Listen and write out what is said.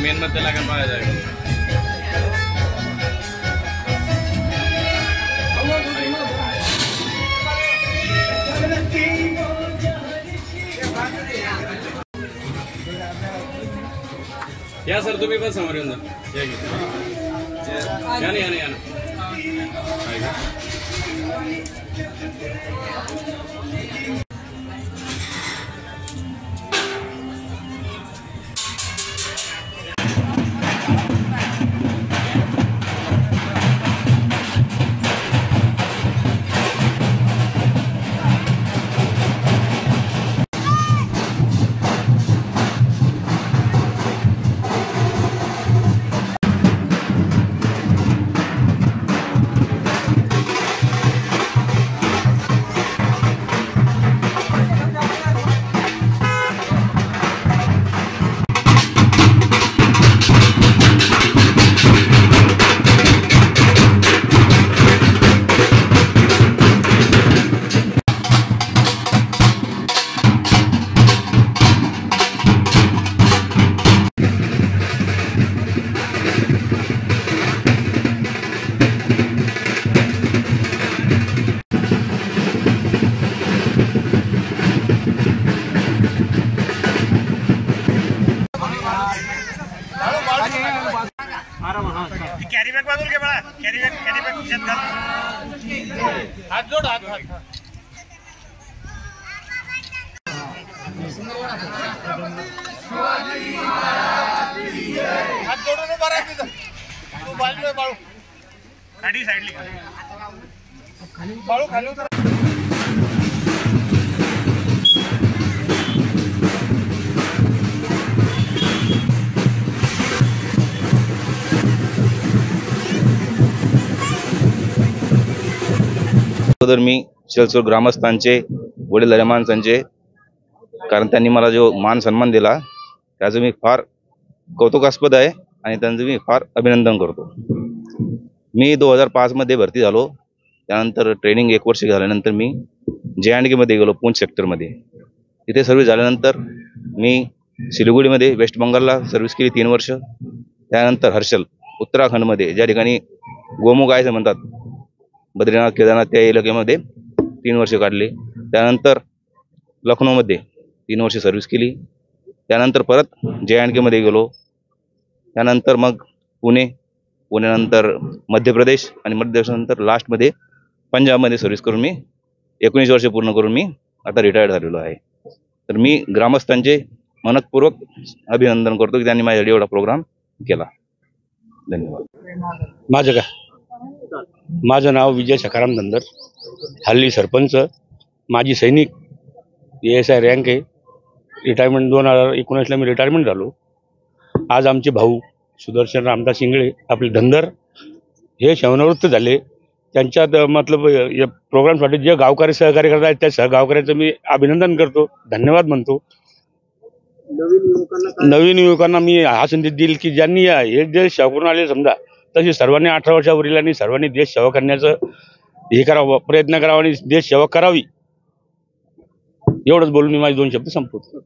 Main मत लागण पाहायला जायचं। या सर तुम्ही पण समोर येऊन जा। या ना या ना या ना। कैरी बैग बाजूला घे बळा। कैरी बैग खिशात घाल। हात जोड हात जोडून उभा राहा तिथं। तू बाजूला बाळू खाली साईडली बाळू खाली उतर। अगोदर मी शेलसूर ग्रामस्थांचे वडीलधाऱ्या माणसांचे, कारण त्यांनी मला जो मान सन्मान दिला त्याचं मी फार कौतुकास्पद आहे आणि त्यांचं मी फार अभिनंदन करतो। मी 2005 मध्ये भरती झालो। त्यानंतर ट्रेनिंग 1 वर्ष झाल्यानंतर मी JNK मध्ये गेलो, पूंछ सेक्टरमध्ये। तिथे सर्व्हिस झाल्यानंतर मी सिलिगुडीमध्ये वेस्ट बंगालला सर्व्हिस केली 3 वर्ष। त्यानंतर हर्षल उत्तराखंडमध्ये, ज्या ठिकाणी गोमुख आहे म्हणतात, बद्रीनाथ केदारनाथ, त्या इलाक्यामध्ये 3 वर्ष काढले। त्यानंतर लखनौमध्ये 3 वर्ष सर्व्हिस केली। त्यानंतर परत JNK मध्ये गेलो। त्यानंतर मग पुण्यानंतर मध्य प्रदेश आणि मध्य प्रदेशानंतर लास्टमध्ये पंजाबमध्ये सर्व्हिस करून मी 19 वर्ष पूर्ण करून मी आता रिटायर्ड झालेलो आहे। तर मी ग्रामस्थांचे मनपूर्वक अभिनंदन करतो की त्यांनी माझ्यासाठी एवढा प्रोग्राम केला। धन्यवाद। माझं नाव विजय सखाराम धनगर, हल्ली सरपंच, माजी सैनिक, ASI रँक आहे। रिटायरमेंट 2019ला मी रिटायरमेंट झालो। आज आमचे भाऊ सुदर्शन रामदास इंगळे आपले धनगर हे सेवानिवृत्त झाले। त्यांच्यात मतलब या प्रोग्रामसाठी जे गावकरी सहकार्य करत आहेत त्या गावकऱ्यांचं मी अभिनंदन करतो, धन्यवाद म्हणतो। नवीन युवकांना मी हा संदेश देईल की ज्यांनी हे देश सेवा करून आले समजा, तसे सर्वांनी 18 वर्षावरील आणि सर्वांनी देश सेवा करण्याचं हे करावं, प्रयत्न करावा आणि देश सेवा करावी। एवढंच बोलून मी माझे 2 शब्द संपवतो।